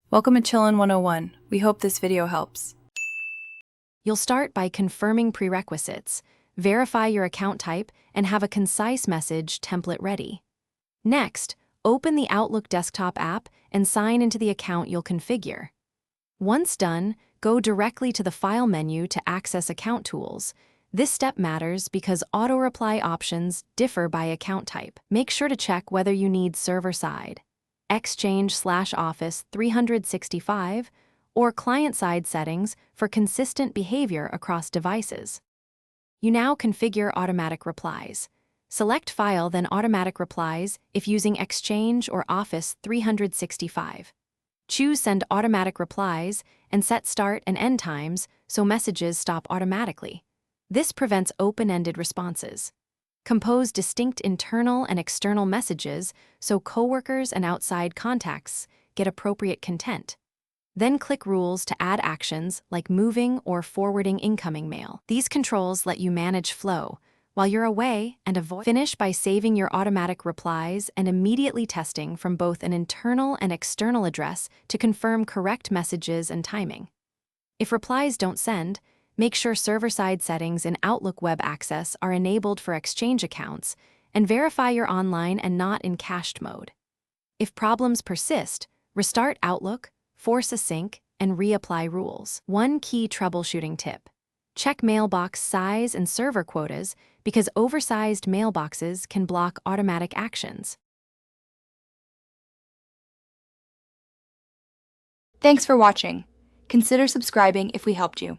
Welcome to Chillin' 101. We hope this video helps. You'll start by confirming prerequisites, verify your account type, and have a concise message template ready. Next, open the Outlook desktop app and sign into the account you'll configure. Once done, go directly to the File menu to access account tools. This step matters because auto-reply options differ by account type. Make sure to check whether you need server-side, Exchange/Office 365, or client-side settings for consistent behavior across devices. You now configure automatic replies. Select File, then Automatic Replies if using Exchange or Office 365. Choose Send Automatic Replies and set start and end times so messages stop automatically. This prevents open-ended responses. Compose distinct internal and external messages so coworkers and outside contacts get appropriate content. Then click Rules to add actions like moving or forwarding incoming mail. These controls let you manage flow while you're away and avoid. Finish by saving your automatic replies and immediately testing from both an internal and external address to confirm correct messages and timing. If replies don't send, make sure server-side settings in Outlook Web Access are enabled for Exchange accounts, and verify you're online and not in cached mode. If problems persist, restart Outlook, force a sync, and reapply rules. One key troubleshooting tip: check mailbox size and server quotas because oversized mailboxes can block automatic actions. Thanks for watching. Consider subscribing if we helped you.